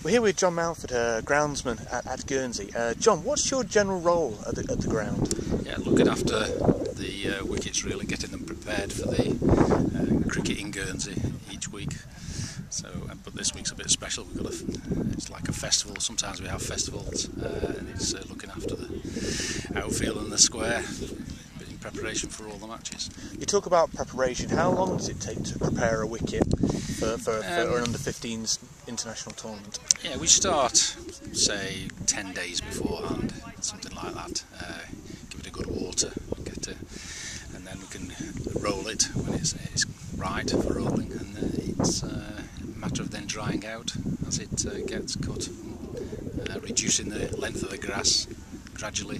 We're here with John Mountford, groundsman at Guernsey. John, what's your general role at the ground? Yeah, looking after the wickets, really getting them prepared for the cricket in Guernsey each week. So, but this week's a bit special. We've got it's like a festival. Sometimes we have festivals, and it's looking after the outfield and the square in preparation for all the matches. You talk about preparation. How long does it take to prepare a wicket for an under-15s international tournament? Yeah, we start, say, 10 days beforehand, something like that. Give it a good water, and then we can roll it when it's right for rolling, and it's a matter of then drying out as it gets cut, reducing the length of the grass gradually,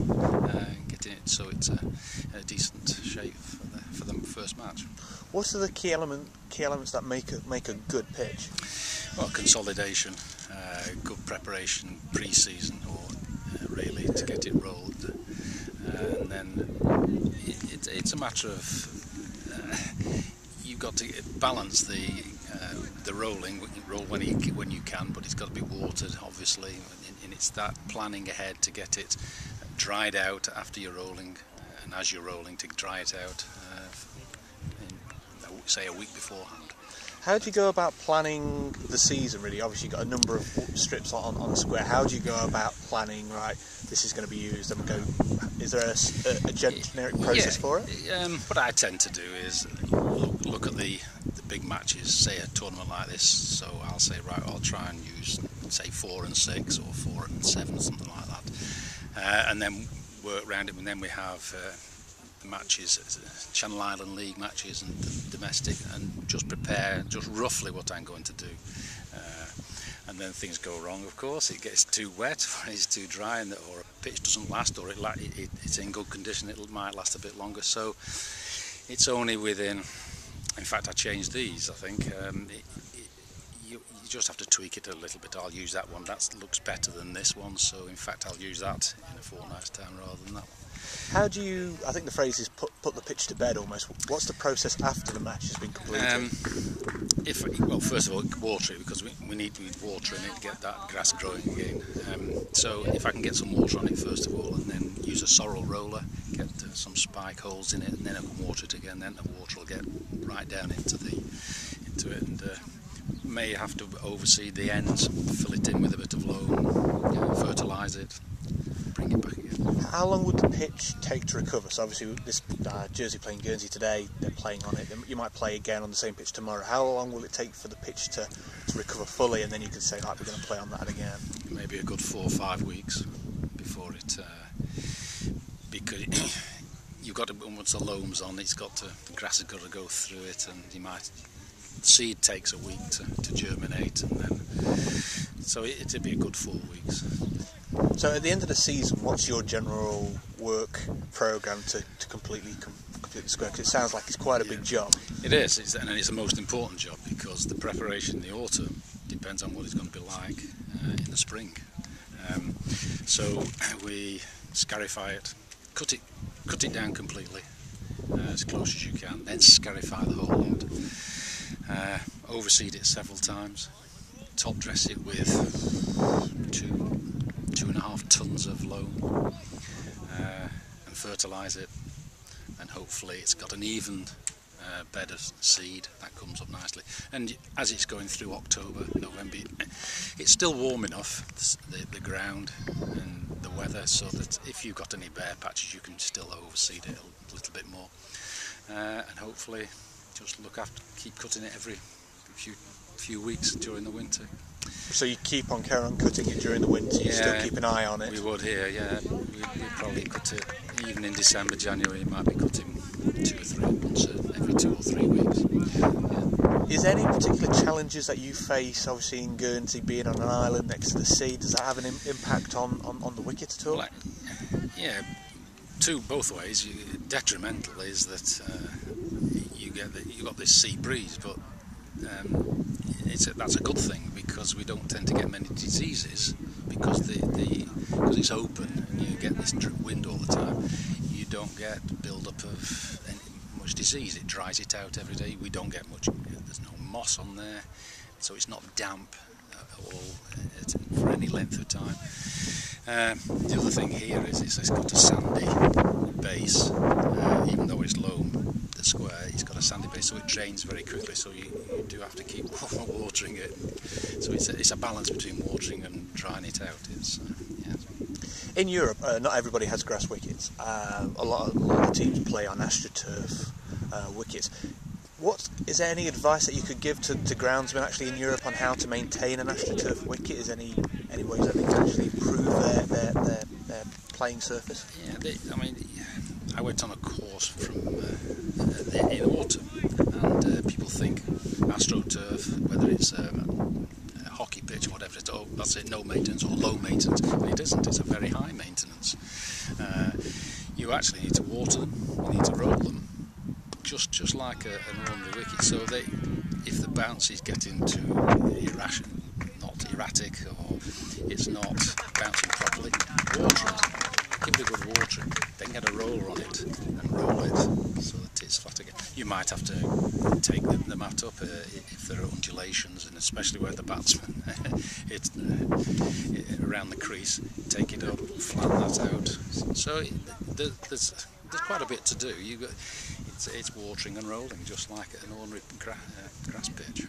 getting it so it's a decent shape for the first match. What are the key elements that make a good pitch? Well, consolidation, good preparation pre-season, or really to get it rolled, and then it's a matter of you've got to balance the rolling. Roll when you can, but it's got to be watered, obviously, and it's that planning ahead to get it dried out after you're rolling, and as you're rolling to dry it out, say a week beforehand. How do you go about planning the season, really? Obviously you've got a number of strips on the square. How do you go about planning, right, this is going to be used, and is there a generic process for it? What I tend to do is look at the big matches, say a tournament like this, so I'll say, right, I'll try and use, say, 4 and 6 or 4 and 7, something like that, and then work around it. And then we have the matches, Channel Island League matches and domestic, and just prepare just roughly what I'm going to do. And then things go wrong, of course. It gets too wet, or it's too dry, or a pitch doesn't last, or it's in good condition, it might last a bit longer. So it's only within, in fact I changed these, I think. You just have to tweak it a little bit. I'll use that one, that looks better than this one, so in fact I'll use that in a fortnight's time rather than that one. How do you, I think the phrase is put the pitch to bed almost. What's the process after the match has been completed? Well, first of all, water it, because we need water in it to get that grass growing again. So if I can get some water on it first of all, and then use a sorrel roller, get some spike holes in it, and then I can water it again, then the water will get right down into it, and may have to overseed the ends, fill it in with a bit of loam, fertilise it, bring it back again. How long would the pitch take to recover? So obviously this Jersey playing Guernsey today, they're playing on it. You might play again on the same pitch tomorrow. How long will it take for the pitch to recover fully, and then you can say, right, we're going to play on that again? Maybe a good 4 or 5 weeks before it, because you've got to, once the loam's on, the grass has got to go through it, and the seed takes a week to germinate, and then so it'd be a good 4 weeks. So at the end of the season, what's your general work programme to complete the square? Because it sounds like it's quite a big job. It is, and it's the most important job, because the preparation in the autumn depends on what it's going to be like in the spring. So we scarify it, cut it down completely, as close as you can, then scarify the whole lot. Overseed it several times, top dress it with 2.5 tons of loam, and fertilise it, and hopefully it's got an even bed of seed that comes up nicely. And as it's going through October, November, it's still warm enough, the ground and the weather, so that if you've got any bare patches you can still overseed it a little bit more, and hopefully just keep cutting it every few weeks during the winter. So you keep on carrying on cutting it during the winter, you still keep an eye on it? We would here, yeah. We probably cut it, even in December, January, you might be cutting 2 or 3 once every 2 or 3 weeks. Yeah. Is there any particular challenges that you face, obviously in Guernsey, being on an island next to the sea? Does that have an impact on the wicket at all? Well, yeah, both ways. Detrimental is that you've got this sea breeze, but that's a good thing, because we don't tend to get many diseases, because it's open and you get this wind all the time. You don't get build-up of much disease. It dries it out every day. We don't get much. There's no moss on there, so it's not damp for any length of time. The other thing here is it's got a sandy base, even though it's low, the square, it's got a sandy base, so it drains very quickly, so you do have to keep watering it. So it's a balance between watering and drying it out. Yeah. In Europe, not everybody has grass wickets. A lot of teams play on AstroTurf wickets. Is there any advice that you could give to groundsmen actually in Europe on how to maintain an AstroTurf wicket? Is any ways that they can actually improve their playing surface? Yeah, I went on a course in autumn, and people think AstroTurf, whether it's a hockey pitch or whatever, that's it, no maintenance or low maintenance. But it isn't. It's a very high maintenance. You actually need to water them. You need to roll them. Just like an ordinary wicket, so if the bounce is getting too not erratic, or it's not bouncing properly, water it, give it a good watering, then get a roller on it and roll it so that it's flat again. You might have to take the mat up if there are undulations, and especially where the batsman it's around the crease, take it up, flatten that out. So there's quite a bit to do. It's watering and rolling just like an ordinary grass pitch.